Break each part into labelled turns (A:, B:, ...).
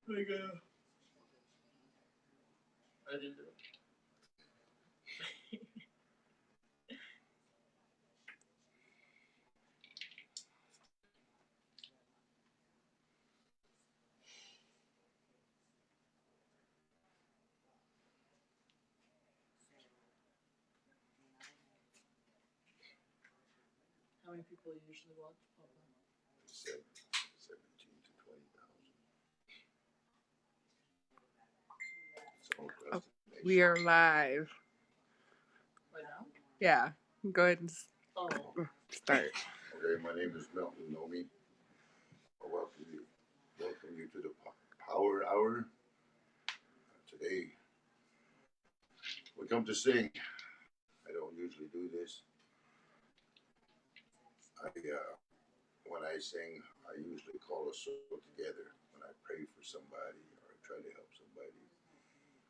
A: Like I didn't do it. How many people usually watch Papa?
B: 17 to 20,000.
C: Oh, we are live.
A: Right now?
C: Yeah. Go ahead and start.
B: Okay, my name is Milton, Nomee. Welcome you to the Power Hour. Today, we come to sing. I don't usually do this. When I sing, I usually call a soul together when I pray for somebody or I try to help somebody.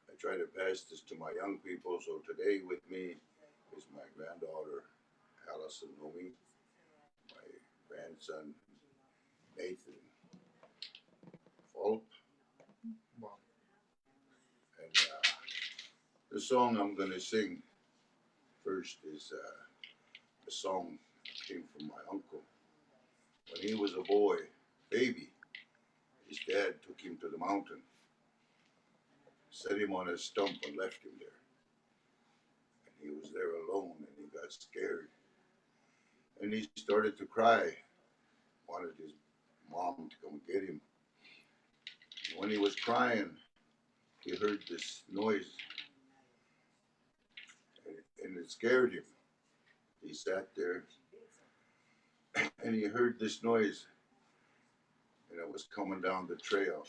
B: I try to pass this to my young people. So today with me is my granddaughter, Allison Nomee, my grandson, Nathan Fulp. And the song I'm going to sing first is a song that came from my uncle. When he was a boy, baby, his dad took him to the mountain, set him on a stump and left him there. And he was there alone and he got scared. And he started to cry, wanted his mom to come get him. And when he was crying, he heard this noise and it scared him. He sat there and he heard this noise and it was coming down the trail.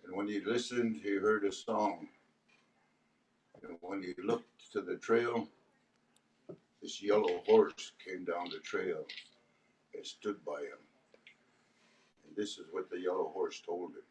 B: And when he listened, he heard a song. And when he looked to the trail, this yellow horse came down the trail and stood by him. And this is what the yellow horse told him.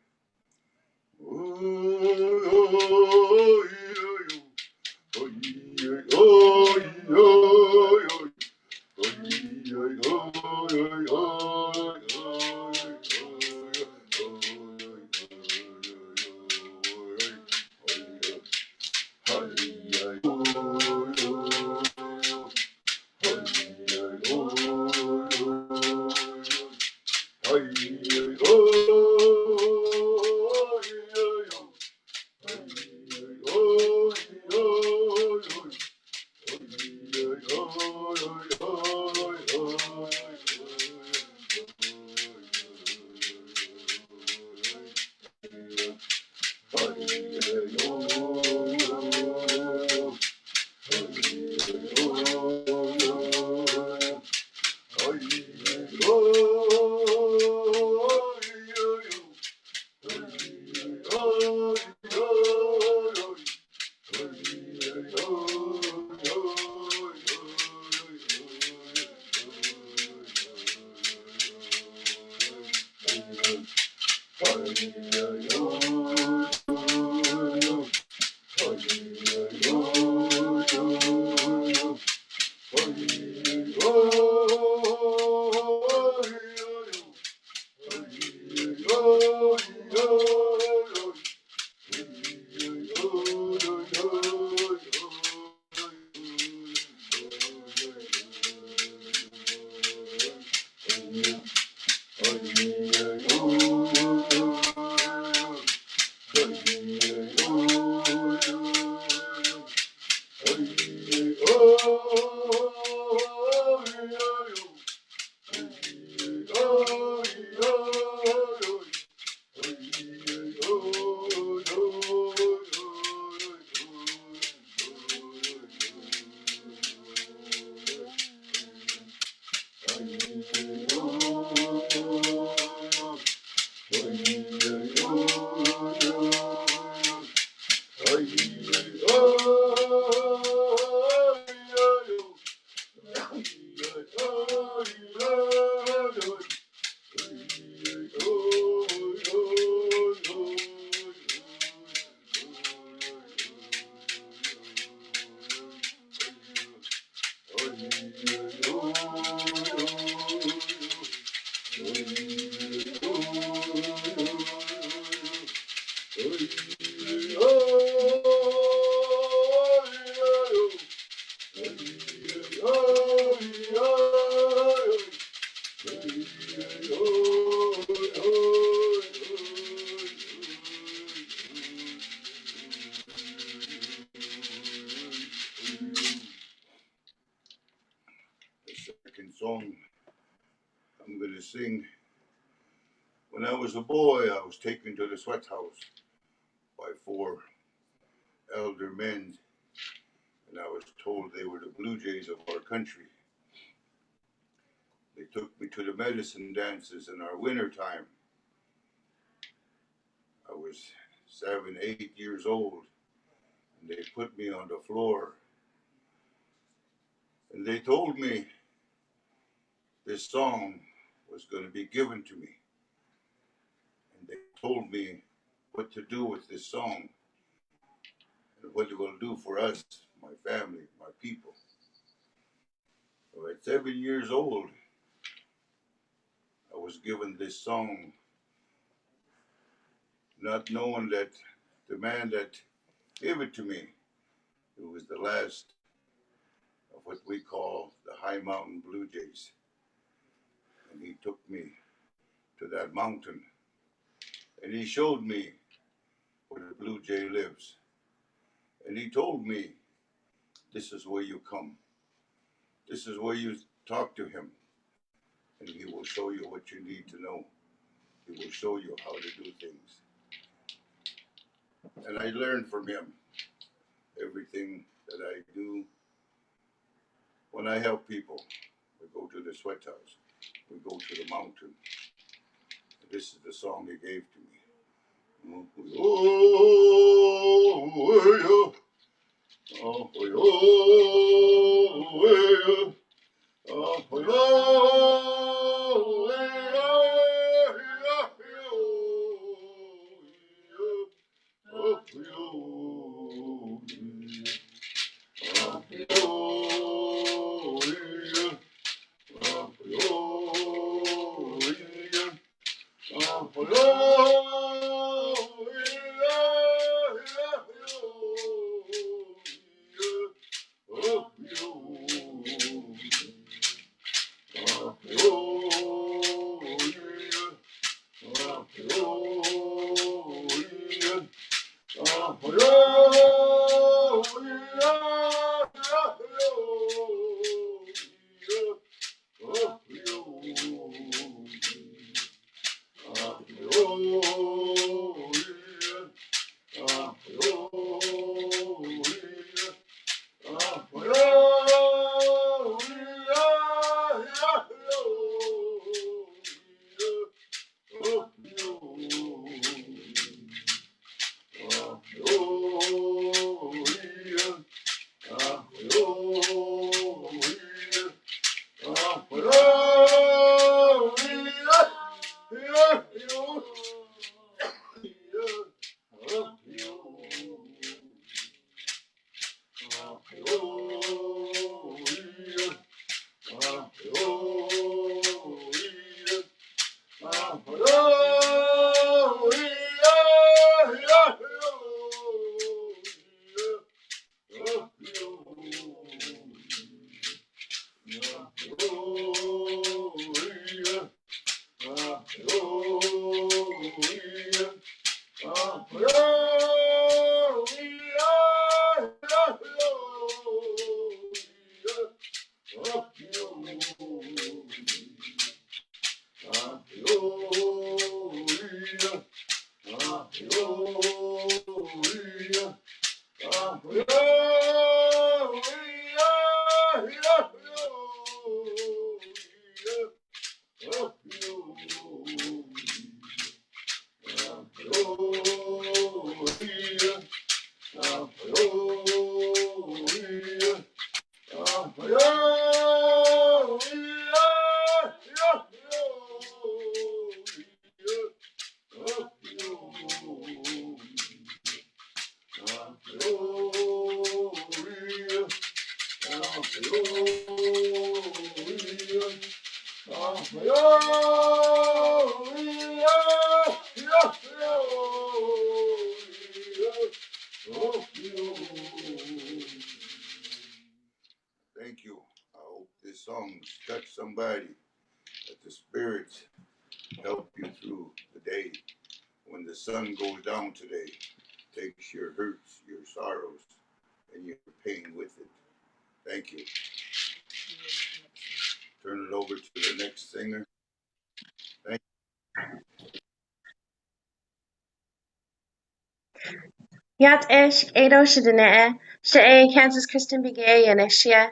B: sing. When I was a boy, I was taken to the sweat house by 4 elder men, and I was told they were the Blue Jays of our country. They took me to the medicine dances in our winter time. I was 7, 8 years old, and they put me on the floor, and they told me this song was going to be given to me, and they told me what to do with this song and what it will do for us, my family, my people. So at 7 years old, I was given this song, not knowing that the man that gave it to me, it was the last of what we call the High Mountain Blue Jays. And he took me to that mountain, and he showed me where the Blue Jay lives. And he told me, this is where you come. This is where you talk to him, and he will show you what you need to know. He will show you how to do things. And I learned from him everything that I do. When I help people, we go to the sweat house, we go to the mountain. This is the song he gave to me. Thank you. I hope this song touched somebody, that the spirits help you through the day. When the sun goes down today, takes your hurts, your sorrows, and your pain with it. Thank you. Turn it over to the next singer.
D: Yat ish Ado Shadane, Shae Kansas Kristen Begaye and Eshia,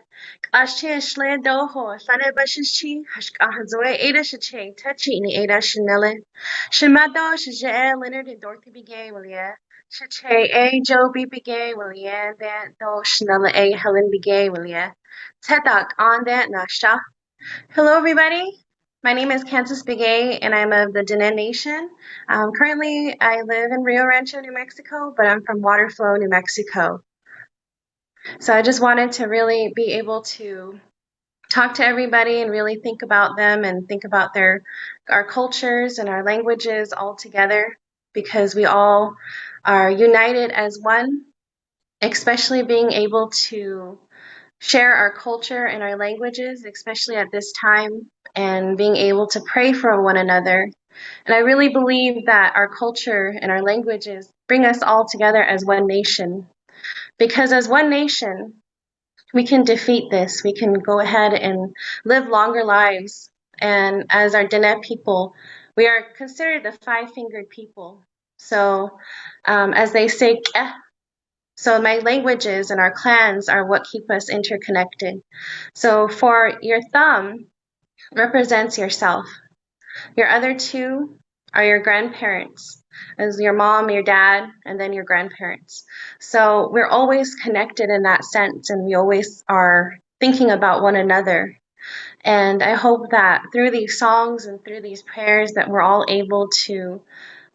D: Ashia Shlan Doho, Fana Bashishi, Hashkahazoe Ada Shache, Tachi ni Ada Shanelle, Shimado Shaje Leonard and Dorothy Begaye, Willia, Shache A Joe B Begaye, Willia, that Do Shanella A Helen Begaye, Willia, Tedak on that Nasha. Hello, everybody. My name is Kansas Begaye, and I'm of the Diné Nation. Currently, I live in Rio Rancho, New Mexico, but I'm from Waterflow, New Mexico. So I just wanted to really be able to talk to everybody and really think about them and think about our cultures and our languages all together, because we all are united as one, especially being able to share our culture and our languages, especially at this time, and being able to pray for one another. And I really believe that our culture and our languages bring us all together as one nation. Because as one nation, we can defeat this. We can go ahead and live longer lives. And as our Diné people, we are considered the five-fingered people. So as they say, Keh, so my languages and our clans are what keep us interconnected. So for your thumb represents yourself. Your other two are your grandparents, as your mom, your dad, and then your grandparents. So we're always connected in that sense, and we always are thinking about one another. And I hope that through these songs and through these prayers that we're all able to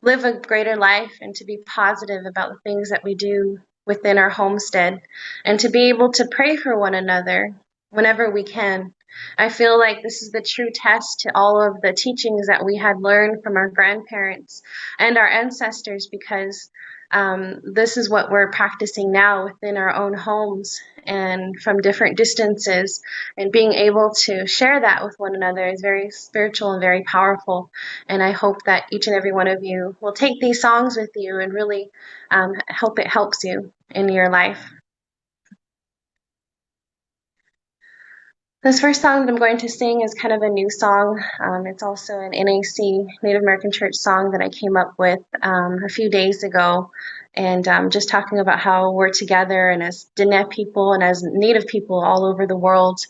D: live a greater life and to be positive about the things that we do within our homestead, and to be able to pray for one another whenever we can. I feel like this is the true test to all of the teachings that we had learned from our grandparents and our ancestors, because this is what we're practicing now within our own homes and from different distances, and being able to share that with one another is very spiritual and very powerful. And I hope that each and every one of you will take these songs with you and really hope it helps you in your life. This first song that I'm going to sing is kind of a new song. It's also an NAC, Native American Church song that I came up with a few days ago. And just talking about how we're together, and as Diné people and as Native people all over the world,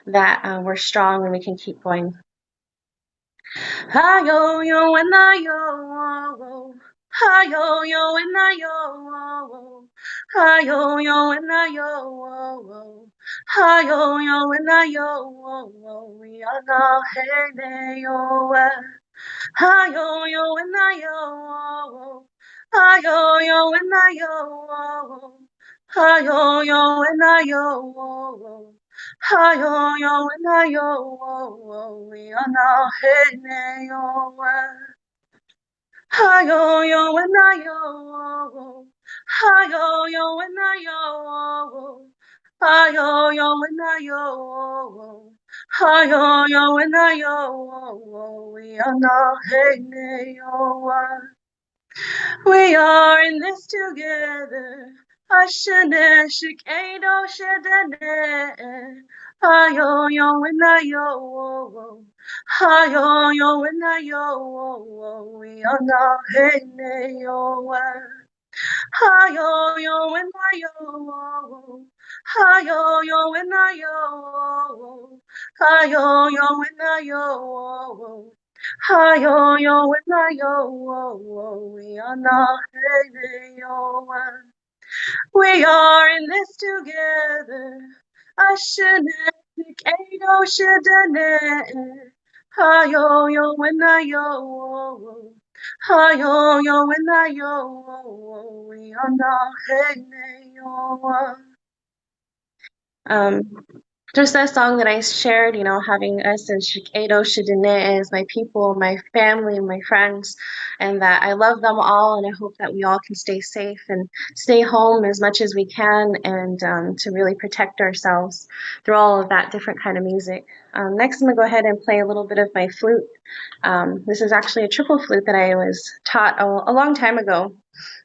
D: that we're strong and we can keep going. Hi-yo, yo, and I-yo, hi-yo, yo, and I-yo, hi-yo, yo, and I-yo, hi-yo, yo, and I-yo, we are not here, yo, hi-yo, yo, and I-yo, hi-yo, yo, and I-yo, hi-yo, yo, and I-yo, hi-yo, yo, and I-yo, we are not here, yo, hi-yo, yo, and I-yo, hi-yo, yo, and I-yo, hi-yo, yo, and I-yo, hi-yo, yo, and I-yo, we are not here, yo, we are in this together. Ashane shikado shadane. Hayo yo and ayo. Hayo yo and ayo. We are not hene yo. Hayo yo and ayo. Hayo yo and ayo. Hayo yo and ayo. Hi-yo, yo, and I-yo, we are not hanging, yo. We are in this together. Ashane, Kato, Shadane. Hi-yo, yo, and I-yo. Hi-yo, yo, and I-yo, we are not hanging, yo. Just that song that I shared, having us as Shikado Shidane as my people, my family, my friends, and that I love them all, and I hope that we all can stay safe and stay home as much as we can, and to really protect ourselves through all of that different kind of music. Next, I'm going to go ahead and play a little bit of my flute. This is actually a triple flute that I was taught a long time ago,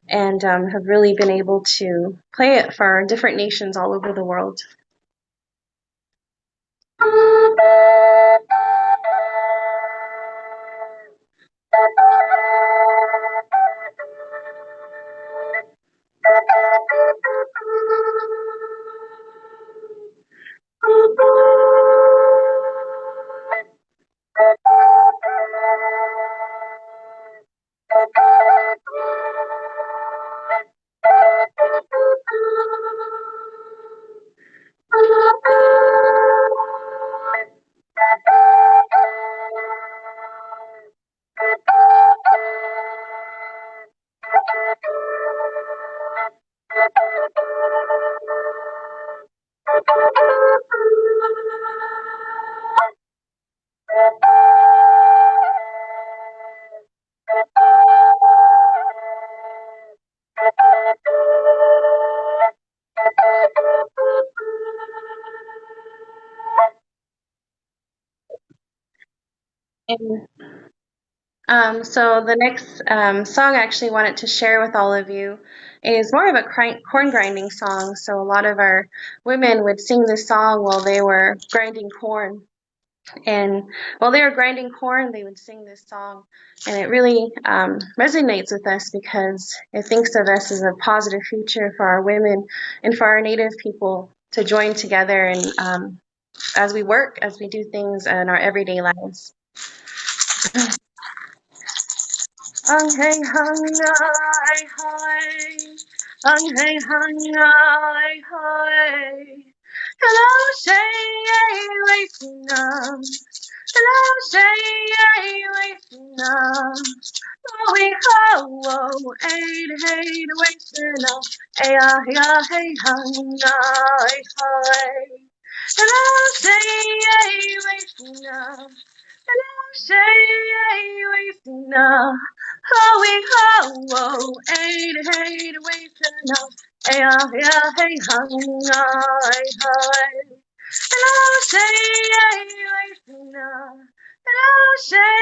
D: and have really been able to play it for different nations all over the world. And so the next song I actually wanted to share with all of you is more of a corn grinding song. So a lot of our women would sing this song while they were grinding corn. And while they were grinding corn, they would sing this song. And it really resonates with us because it thinks of us as a positive future for our women and for our Native people to join together and as we work, as we do things in our everyday lives. Hey hung I hung hey hung I hello say waiting hello say waiting we ho hey waiting hey hey hung I hello say waiting say waiting we ho hey waiting hey hung I hello say waiting hello say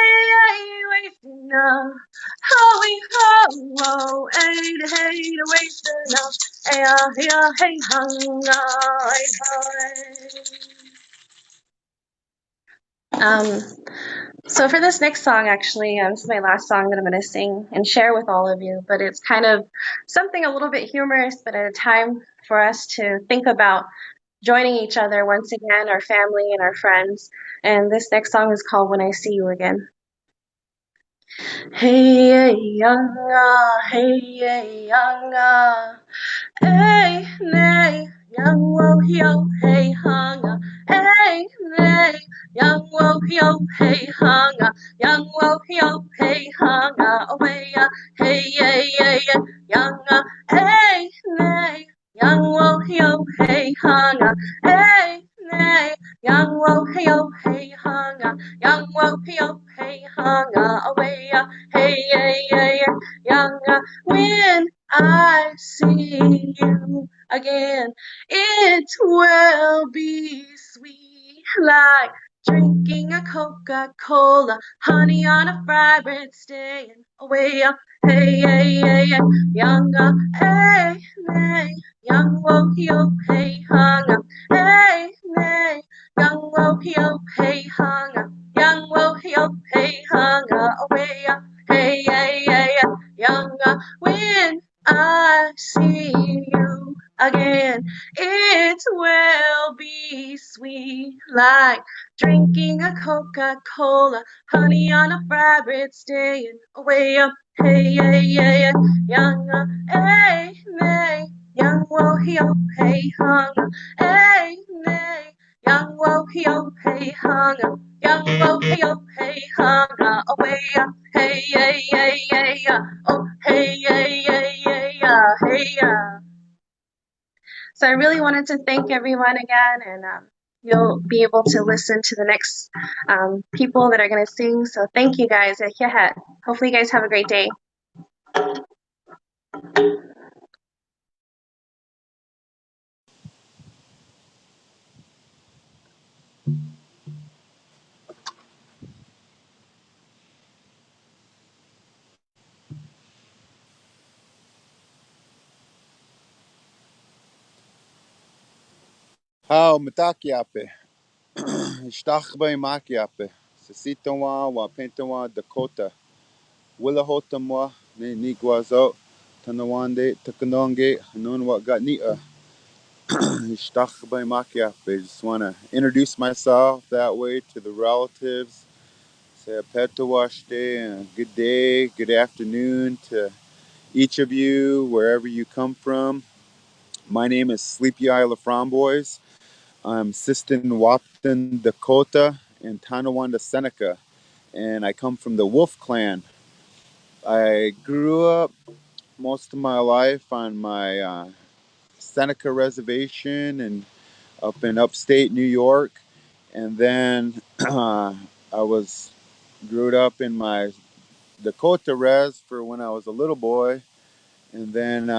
D: waiting we ho hey waiting hey hung I So for this next song, actually, this is my last song that I'm going to sing and share with all of you, but it's kind of something a little bit humorous, but at a time for us to think about joining each other once again, our family and our friends. And this next song is called When I See You Again. Hey, young, hey, nay, young wo yo, hey, hunga, hey, nay, young wo yo, hey, hunga, young wo yo, hey, hunga, away, hey, yeah, young, hey, nay, young wo yo, hey, hunga, hey, nay, young wo yo, hey, hunga, young wo yo, hey, hunga, away, hey, yeah, young, when I see you again, it will be sweet like drinking a Coca-Cola, honey on a vibrant day, and away up, hey, younger, hey, nay, young wo yo, hey, hung up, hey, nay, young wo yo, hey, hung up, young wo yo, hey, hung up, away up, hey, younger, when I see you again, it will be sweet like drinking a Coca-Cola, honey on a vibrant day, and away up, hey, young, hey, nay, young, wo, hey, hung, hey, nay, young, wo, hey, hung, young, wo, hey, hung, away up, hey, oh, hey, hey. So I really wanted to thank everyone again, and you'll be able to listen to the next people that are going to sing. So thank you guys. Hopefully you guys have a great day.
E: How matakiape, Stachbe makiape, Sasitawa, Wapentawa, Dakota, Willahotamwa, Niguazo, Tanawande, Takanonge, Hanunwa Gatnia, Stachbe makiape. Just want to introduce myself that way to the relatives. Say a petawashte and good day, good afternoon to each of you, wherever you come from. My name is Sleepyeye LaFromboise. I'm Sistan Wapton Dakota and Tonawanda Seneca, and I come from the Wolf Clan. I grew up most of my life on my Seneca reservation and up in upstate New York, and then I was grew up in my Dakota res for when I was a little boy, and then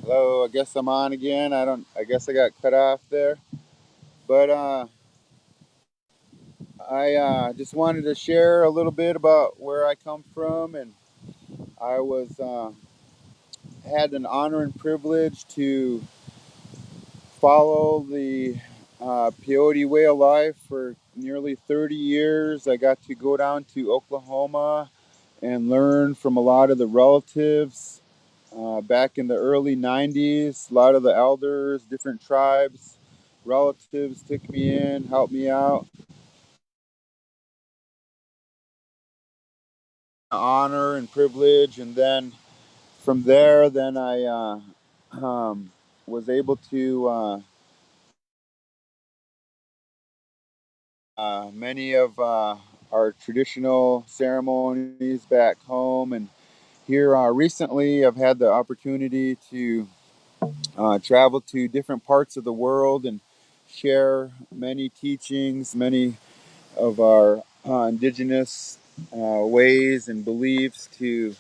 E: Hello, I guess I'm on again. I guess I got cut off there. But I just wanted to share a little bit about where I come from, and I was had an honor and privilege to follow the peyote way of life for nearly 30 years. I got to go down to Oklahoma and learn from a lot of the relatives back in the early 90s. A lot of the elders, different tribes, relatives took me in, helped me out. Honor and privilege. And then from there, then I was able to many of our traditional ceremonies back home. And here recently, I've had the opportunity to travel to different parts of the world and share many teachings, many of our indigenous ways and beliefs to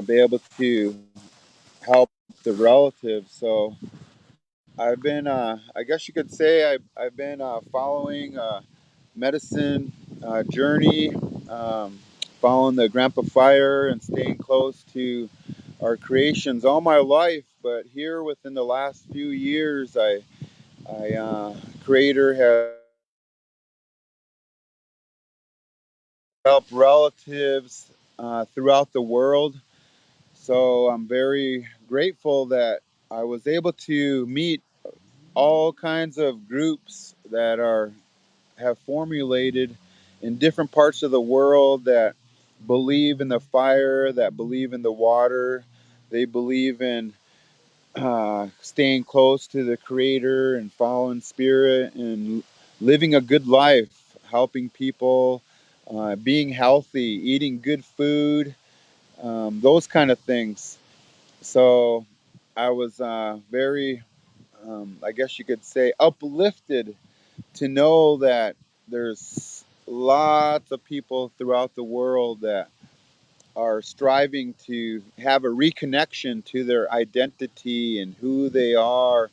E: be able to help the relatives. So I've been, I guess you could say, I've been following medicine journey, following the Grandpa Fire and staying close to our creations all my life. But here within the last few years, Creator has helped relatives throughout the world. So I'm very grateful that I was able to meet all kinds of groups that are have formulated in different parts of the world that believe in the fire, that believe in the water, they believe in staying close to the Creator and following Spirit and living a good life, helping people, being healthy, eating good food, those kind of things. So I was very, I guess you could say, uplifted to know that there's lots of people throughout the world that are striving to have a reconnection to their identity and who they are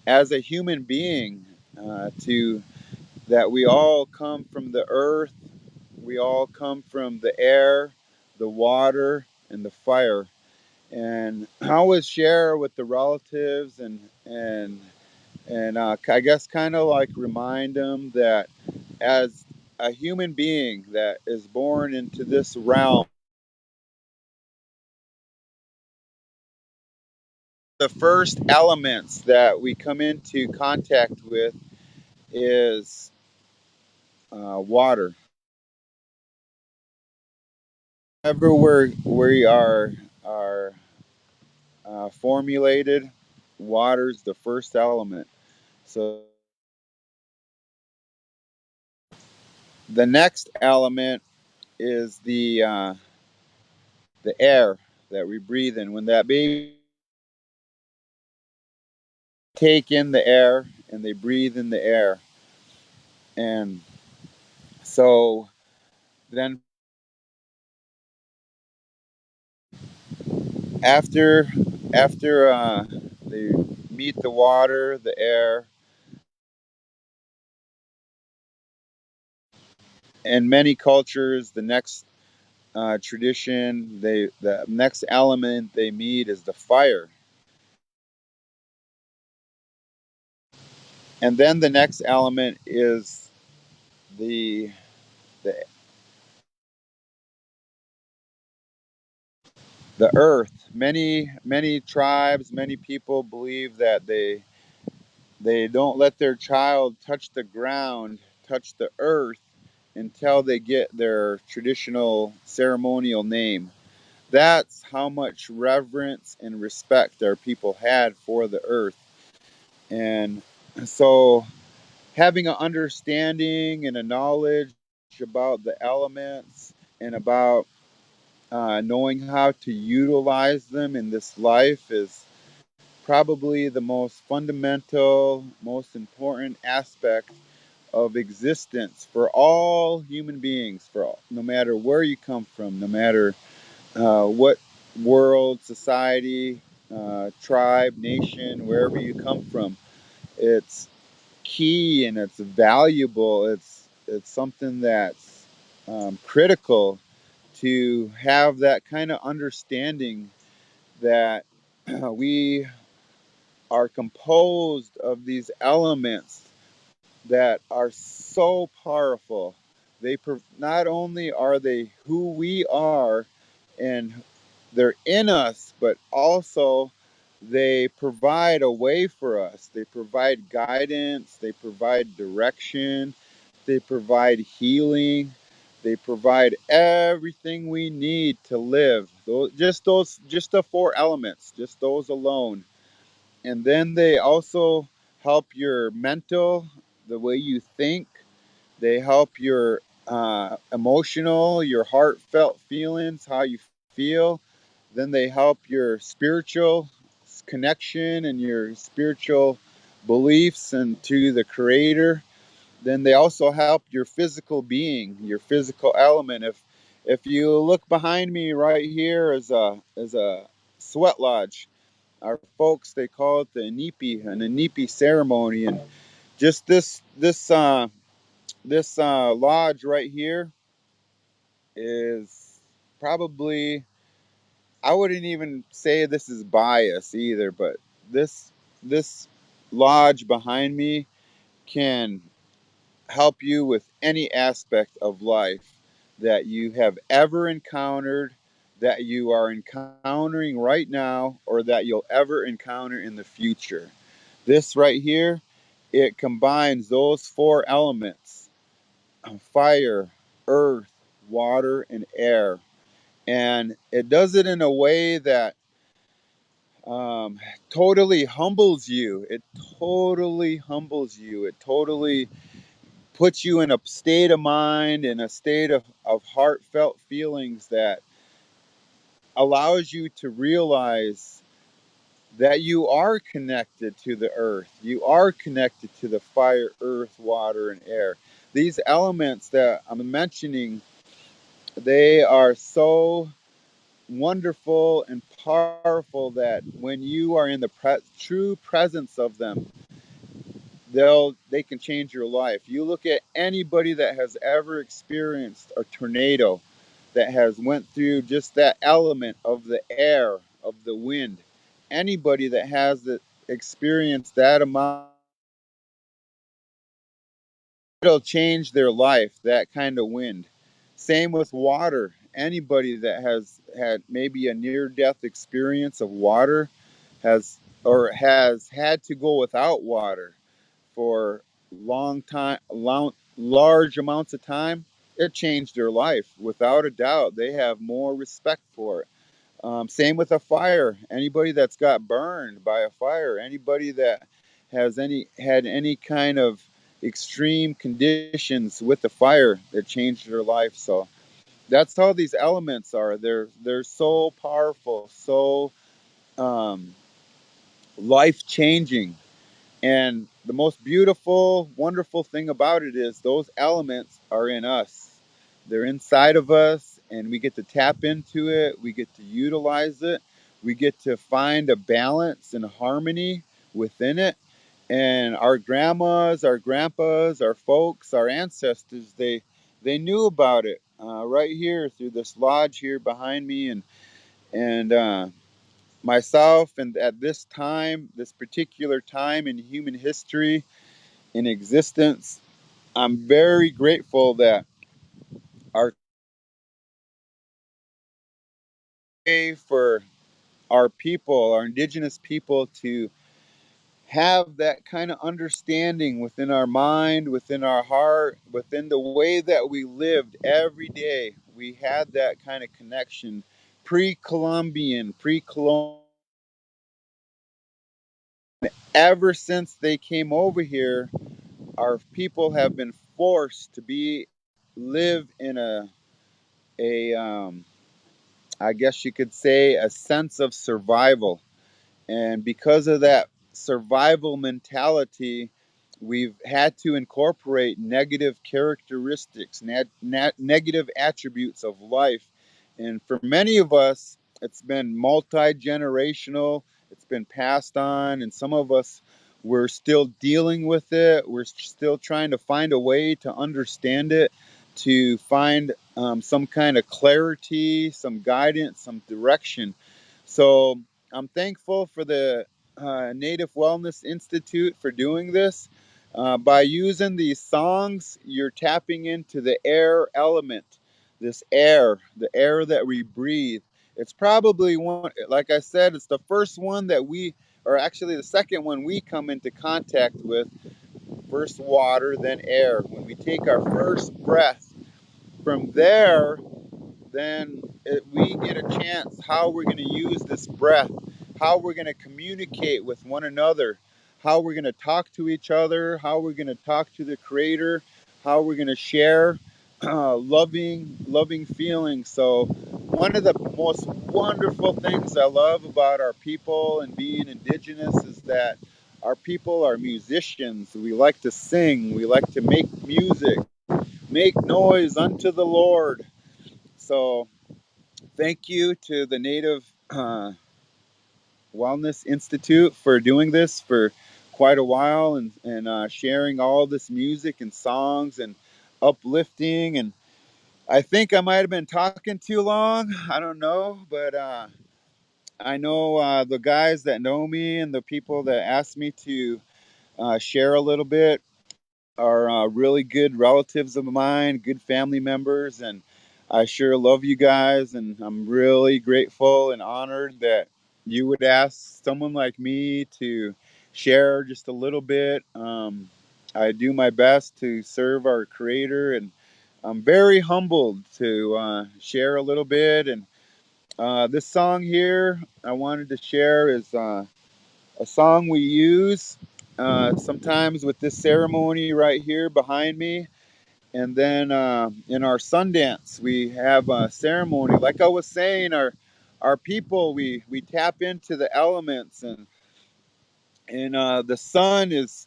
E: as a human being, to that we all come from the earth, we all come from the air, the water, and the fire. And I always share with the relatives and I guess kind of like remind them that as a human being that is born into this realm, the first elements that we come into contact with is water. Whenever we are formulated, water's the first element. So the next element is the air that we breathe in. When that baby take in the air and they breathe in the air, and so then after they meet the water, the air, in many cultures, the next tradition, the next element they meet is the fire, and then the next element is the the, the earth. Many tribes, many people believe that they don't let their child touch the ground, touch the earth until they get their traditional ceremonial name. That's how much reverence and respect our people had for the earth. And so having an understanding and a knowledge about the elements and about knowing how to utilize them in this life is probably the most fundamental, most important aspect of existence for all human beings, for all, no matter where you come from, no matter what world, society, tribe, nation, wherever you come from. It's key and it's valuable. It's something that's critical to have that kind of understanding that we are composed of these elements that are so powerful. Not only are they who we are and they're in us, but also they provide a way for us. They provide guidance, they provide direction, they provide healing, they provide everything we need to live. Just the four elements, just those alone. And then they also help your mental, the way you think. They help your emotional, your heartfelt feelings, how you feel. Then they help your spiritual connection and your spiritual beliefs and to the creator. Then they also help your physical being, your physical element. If you look behind me right here is a sweat lodge. Our folks, they call it the Inipi ceremony, and just this lodge right here is probably, I wouldn't even say this is bias either, but this this lodge behind me can help you with any aspect of life that you have ever encountered, that you are encountering right now, or that you'll ever encounter in the future. This right here, it combines those four elements: fire, earth, water, and air. And it does it in a way that um, totally humbles you. It totally humbles you. It totally puts you in a state of mind, in a state of heartfelt feelings that allows you to realize that you are connected to the earth. You are connected to the fire, earth, water, and air. These elements that I'm mentioning, they are so wonderful and powerful that when you are in the true presence of them, they can change your life. You look at anybody that has ever experienced a tornado, that has went through just that element of the air, of the wind. Anybody that has experienced that amount, it'll change their life, that kind of wind. Same with water. Anybody that has had maybe a near death experience of water has had to go without water for large amounts of time, it changed their life without a doubt. They have more respect for it. Same with a fire. Anybody that's got burned by a fire, anybody that has had any kind of extreme conditions with the fire, that changed their life. So that's how these elements are. They're so powerful, so um, life changing. And the most beautiful, wonderful thing about it is those elements are in us. They're inside of us, and we get to tap into it. We get to utilize it. We get to find a balance and harmony within it. And our grandmas, our grandpas, our folks, our ancestors, they knew about it right here through this lodge here behind me, and myself, and at this time, this particular time in human history, in existence, I'm very grateful that our way for our people, our indigenous people, to have that kind of understanding within our mind, within our heart, within the way that we lived every day. We had that kind of connection pre-Columbian, pre-colonial. Ever since they came over here, our people have been forced to live in a I guess you could say a sense of survival. And because of that survival mentality, we've had to incorporate negative characteristics, negative attributes of life. And for many of us, it's been multi generational, been passed on, and some of us we're still dealing with it. We're still trying to find a way to understand it, to find some kind of clarity, some guidance, some direction. So I'm thankful for the Native Wellness Institute for doing this. By using these songs, you're tapping into the air element, this air, the air that we breathe. It's probably one, like I said, it's the first one that we, or actually the second one we come into contact with. First water, then air. When we take our first breath, from there, then we get a chance how we're going to use this breath, how we're going to communicate with one another, how we're going to talk to each other, how we're going to talk to the Creator, how we're going to share loving feelings. So one of the most wonderful things I love about our people and being indigenous is that our people are musicians. We like to sing, we like to make music, make noise unto the Lord. So thank you to the Native Wellness Institute for doing this for quite a while, and sharing all this music and songs and uplifting. And I think I might have been talking too long. I don't know, but I know the guys that know me and the people that asked me to share a little bit are really good relatives of mine, good family members, and I sure love you guys, and I'm really grateful and honored that you would ask someone like me to share just a little bit. I do my best to serve our Creator, and I'm very humbled to share a little bit. And this song here I wanted to share is a song we use sometimes with this ceremony right here behind me. And then in our Sundance, we have a ceremony. Like I was saying, our people, we tap into the elements, and the sun is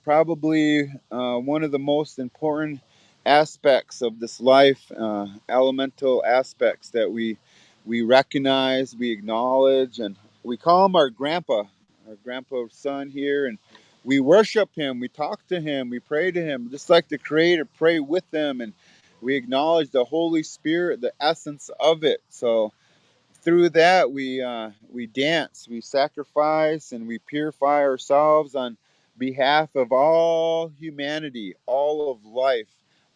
E: probably one of the most important aspects of this life, elemental aspects that we recognize, we acknowledge, and we call him our grandpa sun here, and we worship him, we talk to him, we pray to him, just like the Creator, pray with them, and we acknowledge the Holy Spirit, the essence of it. So through that we dance, we sacrifice, and we purify ourselves on behalf of all humanity, all of life,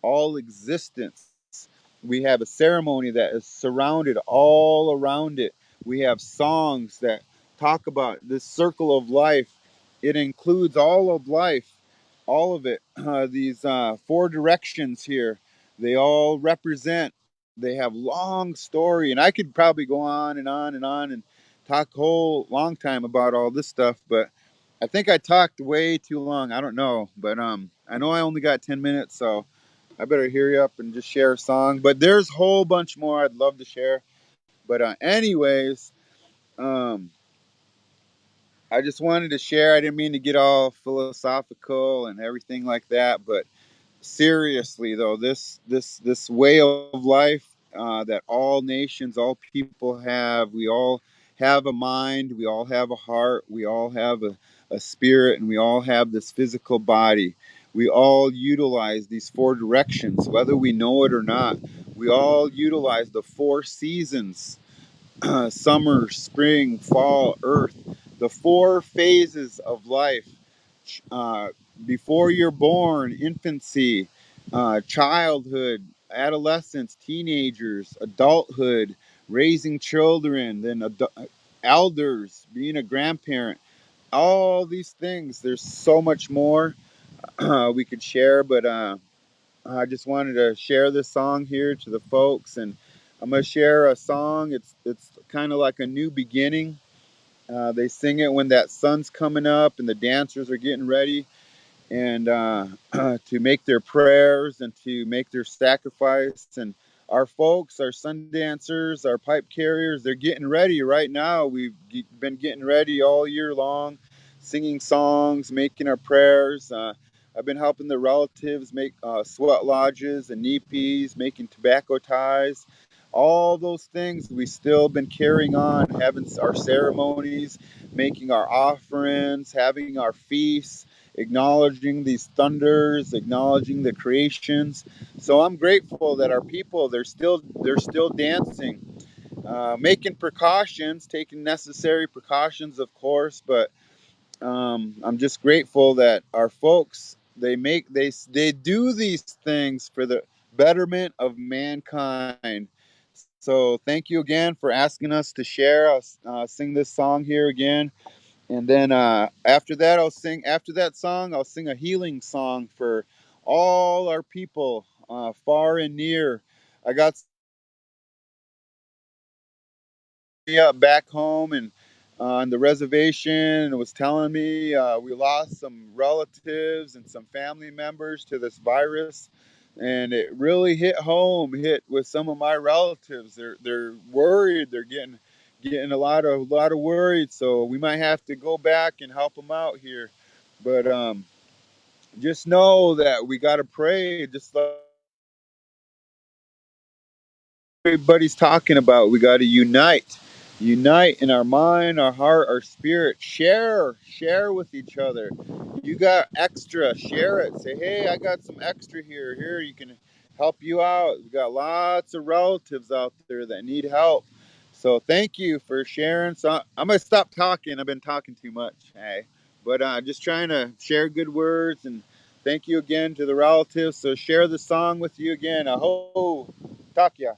E: all existence. We have a ceremony that is surrounded all around it. We have songs that talk about this circle of life. It includes all of life, all of it. These four directions here, they all represent, they have long story, and I could probably go on and on and on and talk a whole long time about all this stuff, but I think I talked way too long. I don't know, but I know I only got 10 minutes, so I better hurry up and just share a song. But there's a whole bunch more I'd love to share. But anyways, um, I just wanted to share. I didn't mean to get all philosophical and everything like that, but seriously though, this way of life that all nations, all people have, we all have a mind, we all have a heart, we all have a spirit, and we all have this physical body. We all utilize these four directions, whether we know it or not. We all utilize the four seasons: summer, spring, fall, earth, the four phases of life. Uh, Before you're born, infancy, childhood, adolescence, teenagers, adulthood, raising children, then elders, being a grandparent, all these things. There's so much more we could share, but I just wanted to share this song here to the folks, and I'm gonna share a song. It's kind of like a new beginning. They sing it when that sun's coming up and the dancers are getting ready, and to make their prayers and to make their sacrifice. And our folks, our sun dancers, our pipe carriers, they're getting ready right now. We've been getting ready all year long, singing songs, making our prayers. I've been helping the relatives make sweat lodges and nipis, making tobacco ties. All those things we still been carrying on, having our ceremonies, making our offerings, having our feasts, acknowledging these thunders, acknowledging the creations. So I'm grateful that our people they're still dancing, making precautions, taking necessary precautions, of course. But I'm just grateful that our folks they do these things for the betterment of mankind. So thank you again for asking us to share. I'll sing this song here again, and then after that, after that song, I'll sing a healing song for all our people, far and near. I got back home and on the reservation and was telling me we lost some relatives and some family members to this virus, and it really hit with some of my relatives. They're worried. They're getting a lot of worried. So we might have to go back and help them out here. But just know that we got to pray. Just like everybody's talking about, we got to unite in our mind, our heart, our spirit. Share with each other. You got extra, share it. Say, hey, I got some extra here you can help you out. We got lots of relatives out there that need help. So thank you for sharing. So I'm gonna stop talking. I've been talking too much. Hey, but just trying to share good words, and thank you again to the relatives. So share the song with you again. Aho, Takya.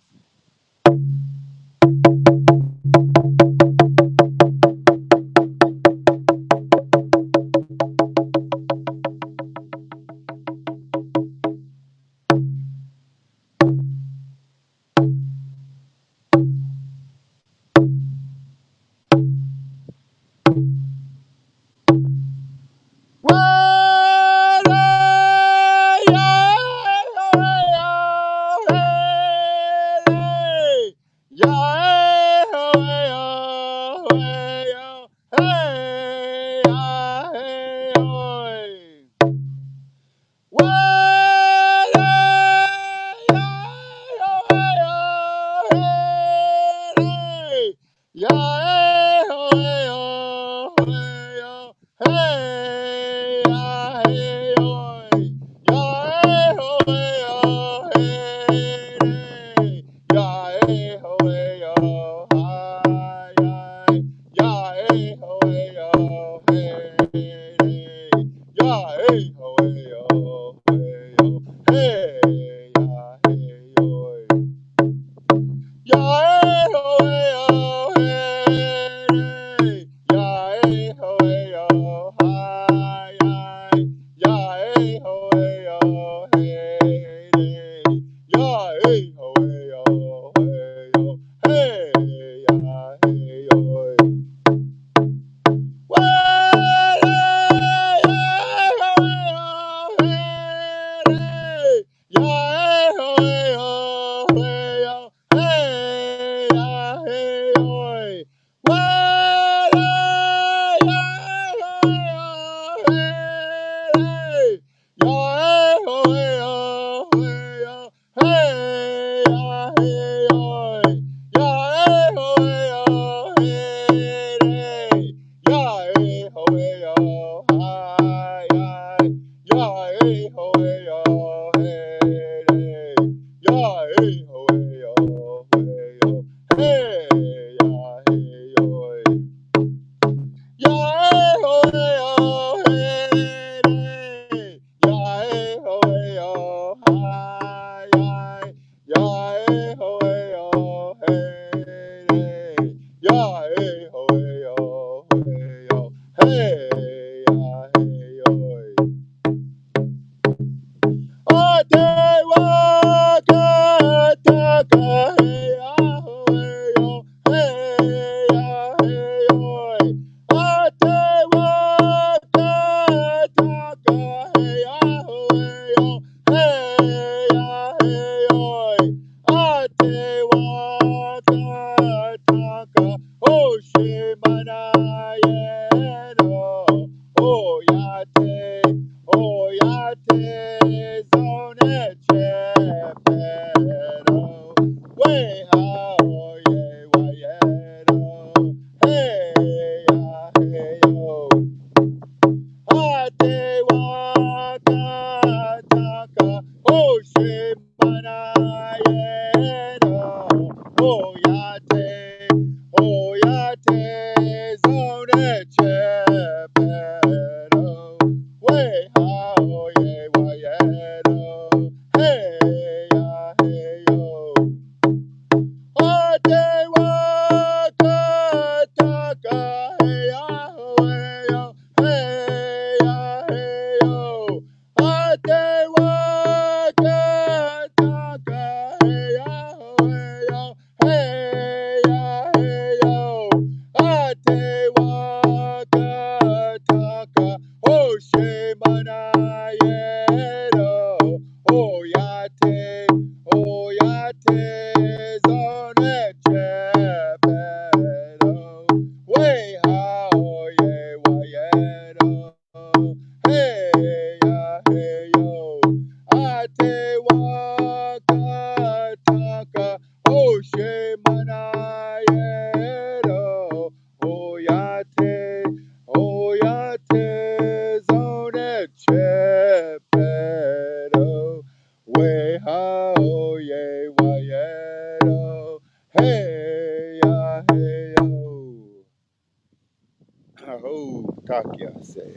E: say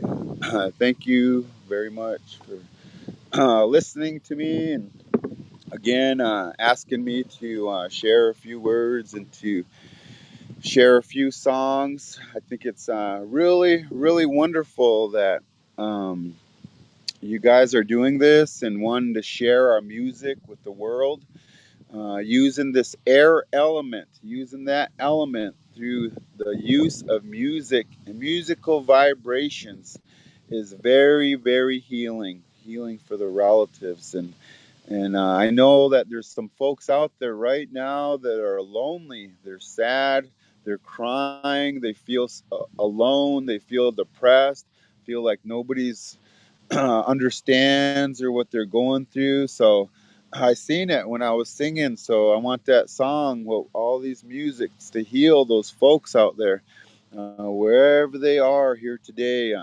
E: thank you very much for listening to me, and again asking me to share a few words and to share a few songs. I think it's really, really wonderful that um, you guys are doing this and wanting to share our music with the world, using this air element, using that element through the use of music and musical vibrations is very, very healing for the relatives. And I know that there's some folks out there right now that are lonely. They're sad. They're crying. They feel alone. They feel depressed. Feel like nobody's understands or what they're going through. So I seen it when I was singing. So I want that song, well, all these musics to heal those folks out there, wherever they are here today.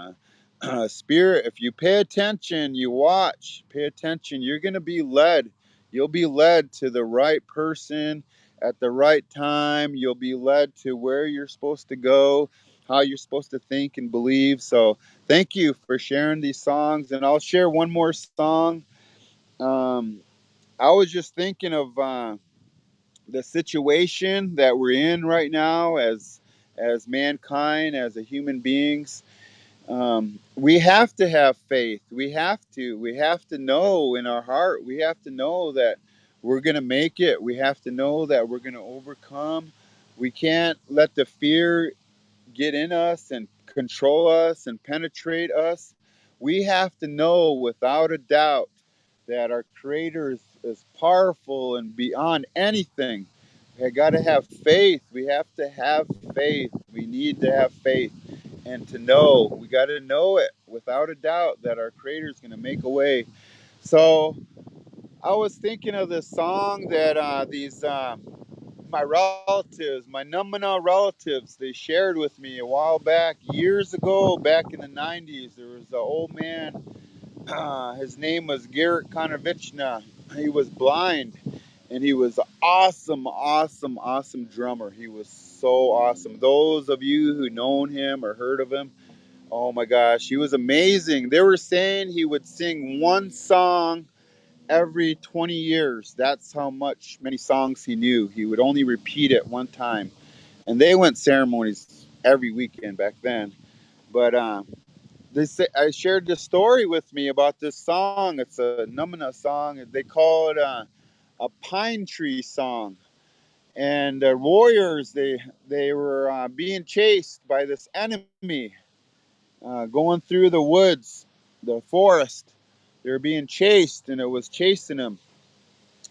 E: Spirit, if you pay attention, you watch, pay attention, you're going to be led. You'll be led to the right person at the right time. You'll be led to where you're supposed to go, how you're supposed to think and believe. So thank you for sharing these songs. And I'll share one more song. I was just thinking of the situation that we're in right now as mankind, as a human beings. We have to have faith. We have to know in our heart. We have to know that we're going to make it. We have to know that we're going to overcome. We can't let the fear get in us and control us and penetrate us. We have to know without a doubt that our Creator is powerful and beyond anything. We got to have faith. We have to have faith. We need to have faith and to know. We got to know it without a doubt that our Creator is going to make a way. So I was thinking of this song that these my relatives, my Nomee relatives, they shared with me a while back, years ago, back in the 90s. There was an old man, his name was Garrett Konovichna. He was blind, and he was an awesome drummer. He was so awesome. Those of you who known him or heard of him, oh my gosh, he was amazing. They were saying he would sing one song every 20 years. That's how many songs he knew. He would only repeat it one time. And they went ceremonies every weekend back then. But I shared this story with me about this song. It's a Nomee song. They call it a pine tree song. And the warriors, they were being chased by this enemy, going through the woods, the forest. They were being chased, and it was chasing them.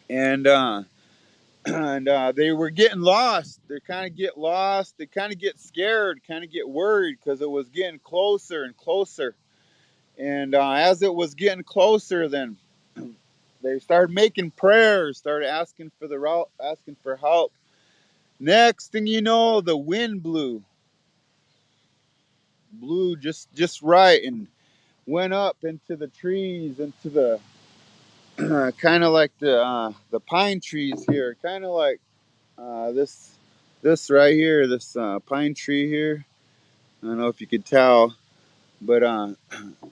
E: And they were getting lost. They kind of get lost. They kind of get scared, kind of get worried because it was getting closer and closer. And as it was getting closer, then they started making prayers, started asking for asking for help. Next thing you know, the wind blew just right, and went up into the trees, into the kind of like the pine trees here, kind of like this right here, this pine tree here. I don't know if you could tell, but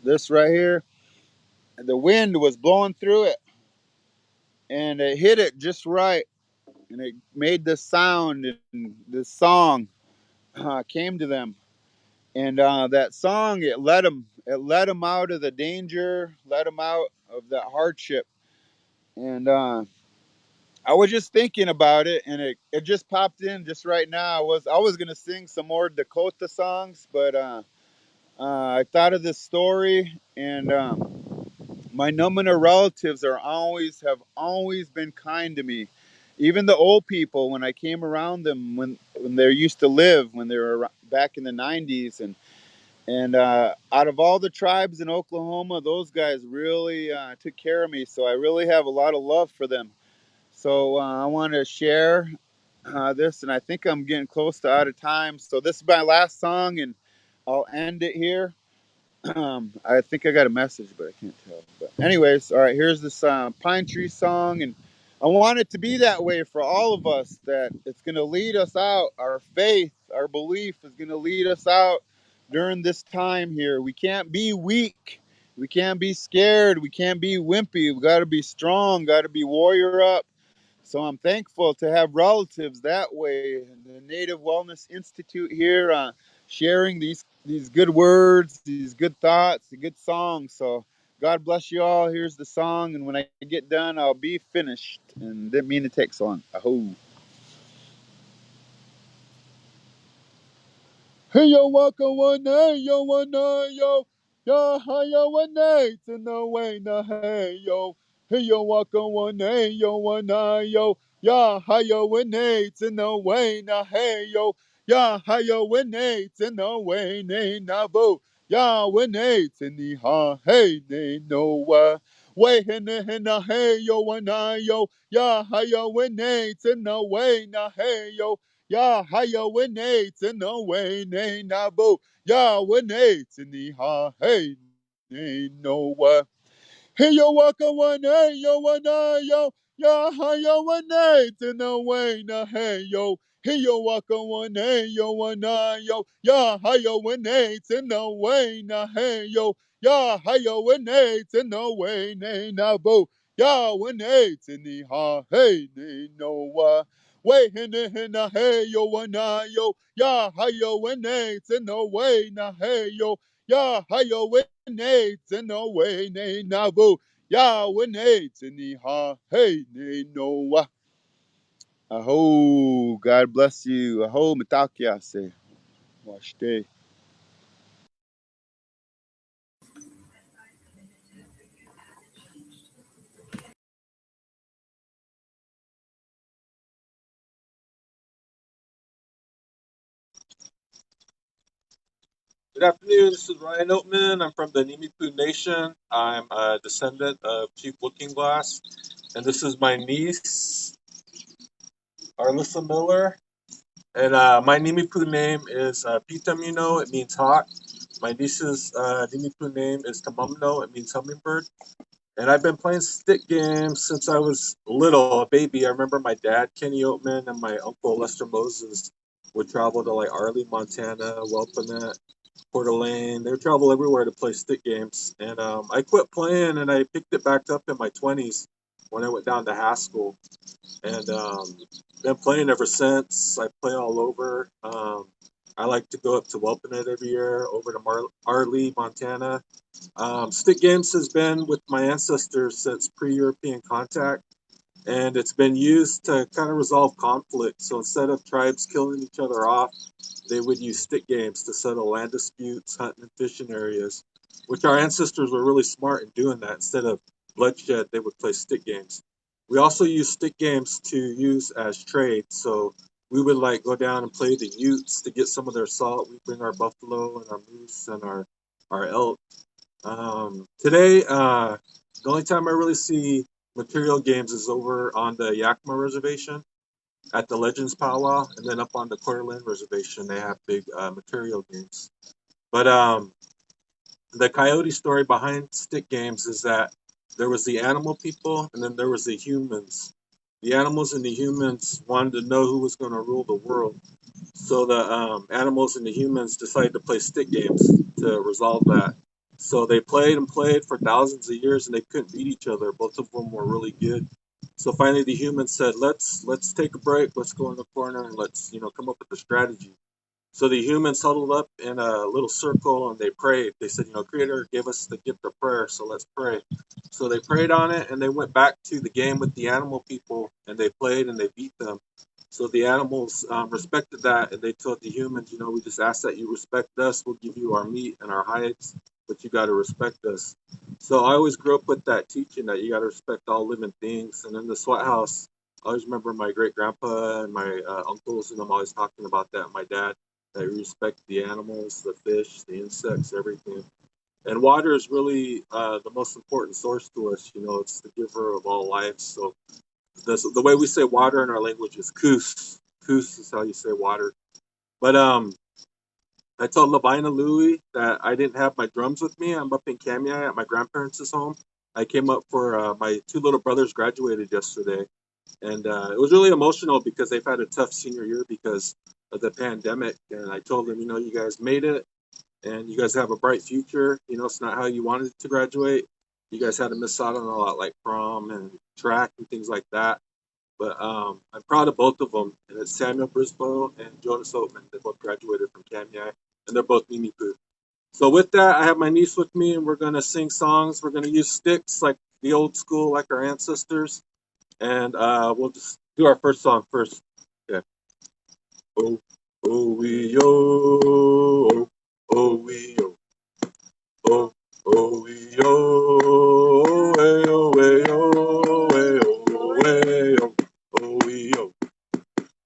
E: this right here, the wind was blowing through it, and it hit it just right, and it made this sound, and this song came to them, and that song it led them out of the danger, led them out of that hardship, and I was just thinking about it, and it just popped in just right now. I was gonna sing some more Dakota songs, but I thought of this story, and my Nomee relatives have always been kind to me. Even the old people, when I came around them, when they used to live, when they were back in the 90s, and out of all the tribes in Oklahoma, those guys really took care of me. So I really have a lot of love for them. So I want to share this, and I think I'm getting close to out of time. So this is my last song, and I'll end it here. I think I got a message, but I can't tell. But anyways, all right, here's this pine tree song, and I want it to be that way for all of us. That it's going to lead us out. Our faith, our belief is going to lead us out during this time here. We can't be weak. We can't be scared. We can't be wimpy. We got to be strong. Got to be warrior up. So I'm thankful to have relatives that way. The Native Wellness Institute here, sharing these good words, these good thoughts, the good songs. So God bless you all. Here's the song, and when I get done, I'll be finished. And didn't mean to take so long. Aho. Hey yo, waka one hey yo one yo, ya ha yo one it's in the way na hey yo. Hey yo, waka one hey yo one yo, ya ha yo one it's in the way na hey yo. Ya ha yo one it's in the way na na bo. Ya one it's in the ha hey na no way na hey yo one yo. Ya ha yo one it's in the way na hey yo. Ya haya winates in the way nay nabu. Ya winates in the ha hey nay no hey yo waka one hey yo one yo. Ya haya winates in the way na hey yo. Hey yo waka one hey yo one yo. Ya haya winates in the way na hey yo. Ya haya winates in the way nay nabu. Ya winates in the ha hey nay no way hinna hey yo wana yo ya hayo winates in the way na hey yo ya hayo winates in the way na nabu ya winates in the ha hey na no aho. God bless you. Aho mitakia se washte.
F: Good afternoon. This is Ryan Oatman. I'm from the Nomee Nation. I'm a descendant of Chief Looking Glass, and this is my niece, Arlissa Miller. And my Nomee name is Pitamino. It means hawk. My niece's Nomee name is Tamumno. It means hummingbird. And I've been playing stick games since I was little, a baby. I remember my dad, Kenny Oatman, and my uncle, Lester Moses, would travel to like Arley, Montana, Welpanet, Coeur d'Alene. They would travel everywhere to play stick games. And I quit playing and I picked it back up in my 20s when I went down to high school. And been playing ever since. I play all over. I like to go up to Welpanet every year, over to Arley, Montana. Stick games has been with my ancestors since pre-European contact, and it's been used to kind of resolve conflict. So instead of tribes killing each other off, they would use stick games to settle land disputes, hunting and fishing areas, which our ancestors were really smart in doing that. Instead of bloodshed, they would play stick games. We also use stick games to use as trade. So we would like go down and play the Utes to get some of their salt. We bring our buffalo and our moose and our elk. Today, the only time I really see material games is over on the Yakima Reservation at the Legends Powwow, and then up on the Coeur d'Alene Reservation, they have big material games. But the coyote story behind stick games is that there was the animal people, and then there was the humans. The animals and the humans wanted to know who was going to rule the world. So the animals and the humans decided to play stick games to resolve that. So they played and played for thousands of years, and they couldn't beat each other. Both of them were really good. So finally, the humans said, "Let's take a break. Let's go in the corner and let's come up with a strategy." So the humans huddled up in a little circle and they prayed. They said, Creator gave us the gift of prayer, so let's pray. So they prayed on it and they went back to the game with the animal people and they played and they beat them. So the animals respected that and they told the humans, we just ask that you respect us. We'll give you our meat and our hides, but you got to respect us. So I always grew up with that teaching that you got to respect all living things. And in the sweat house, I always remember my great grandpa and my uncles and them always talking about that. My dad, that we respect the animals, the fish, the insects, everything. And water is really the most important source to us. It's the giver of all life. So the way we say water in our language is kus. Kus is how you say water. But I told Lavina Louie that I didn't have my drums with me. I'm up in Kamiah at my grandparents' home. I came up for my two little brothers graduated yesterday. And it was really emotional because they've had a tough senior year because of the pandemic. And I told them, you guys made it. and you guys have a bright future. You know, it's not how you wanted to graduate. You guys had to miss out on a lot, like prom and track and things like that. But I'm proud of both of them, and it's Samuel Brisboe and Jonas Oatman. They both graduated from Kamiah, and they're both Nomee. So with that, I have my niece with me, and we're gonna sing songs. We're gonna use sticks like the old school, like our ancestors, and we'll just do our first song first. Okay. Oh, oh, we yo, oh, we yo, oh, oh, we yo, hey, oh, hey, oh, hey, oh, hey, oh, oh, we yo,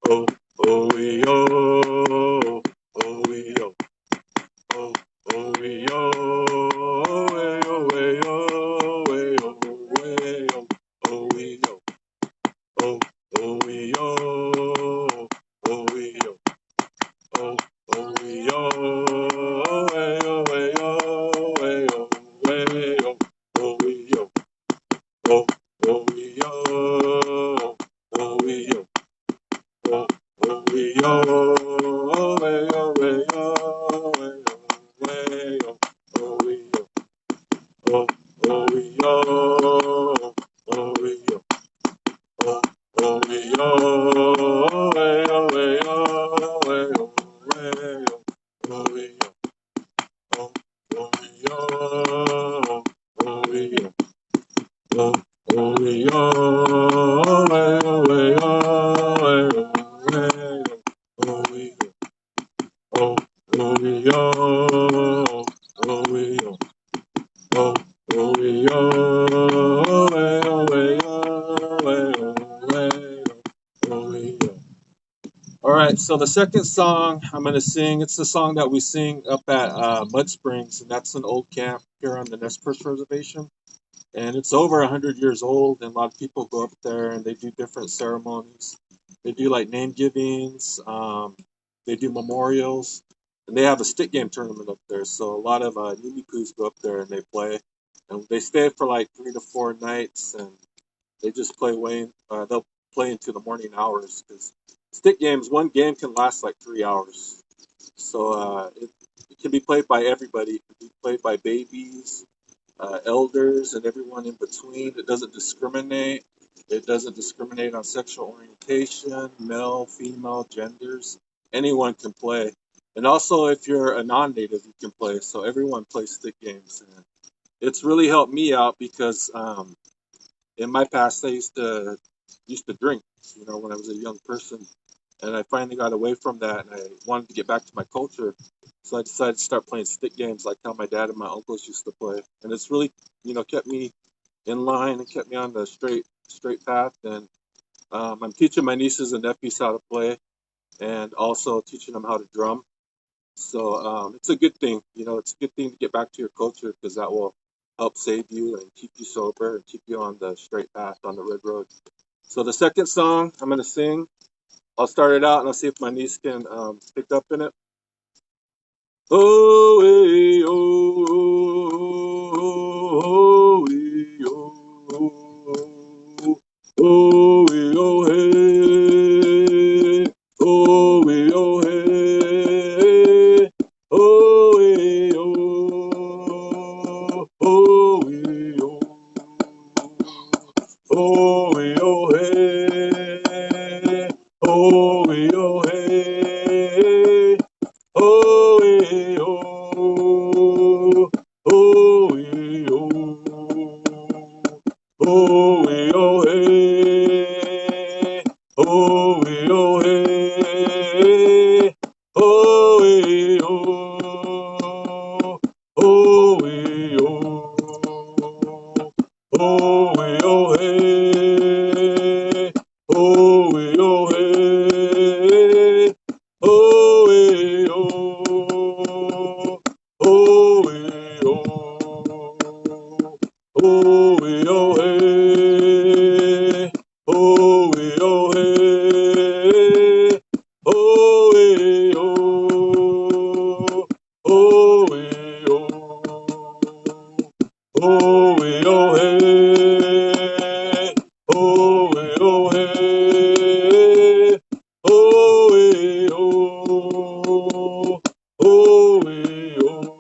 F: oh, oh, we yo, oh, we yo, oh, oh, we yo, hey, oh, hey, oh, hey, oh, hey, oh, oh, we yo, oh, oh, we yo, oh, we yo. Oh, oh, yo, hey, oh, hey, oh, hey, oh, hey, oh, oh, yo, oh, oh, yo, oh, yo, oh, oh, yo, oh, hey, oh, hey, oh, hey, oh, yo, oh, oh, yo, oh, yo. Oh, oh, we oh, hey, oh, hey, oh, hey, oh, hey, oh, we oh, oh, we oh, oh, we oh, oh, we oh, hey, oh, hey, oh, hey, oh, we oh, oh, we oh, oh, we oh, oh, we oh, hey, oh, hey, oh, hey, oh, we All right, so the second song I'm going to sing, it's the song that we sing up at Mud Springs, and that's an old camp here on the Nez Perce Reservation. And it's over 100 years old, and a lot of people go up there and they do different ceremonies. They do like name givings, they do memorials, and they have a stick game tournament up there. So a lot of Nomee go up there and they play. And they stay for like 3 to 4 nights, and they just play away. They'll play into the morning hours because stick games, one game can last like 3 hours. So it can be played by everybody. It can be played by babies, elders, and everyone in between. It doesn't discriminate. It doesn't discriminate on sexual orientation, male, female, genders. Anyone can play. And also, if you're a non-native, you can play. So everyone plays stick games. And it's really helped me out because in my past, I used to drink, when I was a young person, and I finally got away from that, and I wanted to get back to my culture, so I decided to start playing stick games like how my dad and my uncles used to play, and it's really, kept me in line and kept me on the straight path, and I'm teaching my nieces and nephews how to play, and also teaching them how to drum. So it's a good thing, it's a good thing to get back to your culture because that will help save you and keep you sober and keep you on the straight path on the red road. So the second song I'm going to sing, I'll start it out and I'll see if my niece can pick up in it. Oh, hey, oh, oh, hey, oh, oh, hey, oh, hey, oh, hey, oh, hey, oh, hey, oh, oh, hey, oh, oh, hey, oh, hey, oh, hey, oh, hey, oh, hey, oh, oh, hey, oh, oh, hey, oh, hey, oh, hey, oh, hey, oh, hey, oh, oh, hey, oh, oh, hey, oh, hey, oh, hey, oh, hey, oh, hey, oh, oh, hey, oh, oh, hey, oh, hey, oh, hey, oh, hey, oh, hey, oh, oh, hey, oh, hey, oh, hey, oh, hey, oh, hey, oh, hey, oh, oh, hey, oh.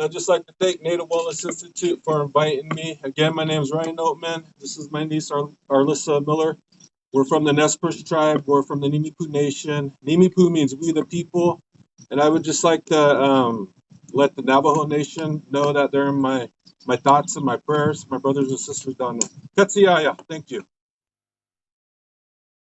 F: I'd just like to thank Native Wellness Institute for inviting me. Again, my name is Ryan Oatman. This is my niece, Arlissa Miller. We're from the Nez Perce tribe. We're from the Nomee Nation. Nomee means we the people. And I would just like to let the Navajo Nation know that they're in my thoughts and my prayers, my brothers and sisters down there. Katsiaya, thank you.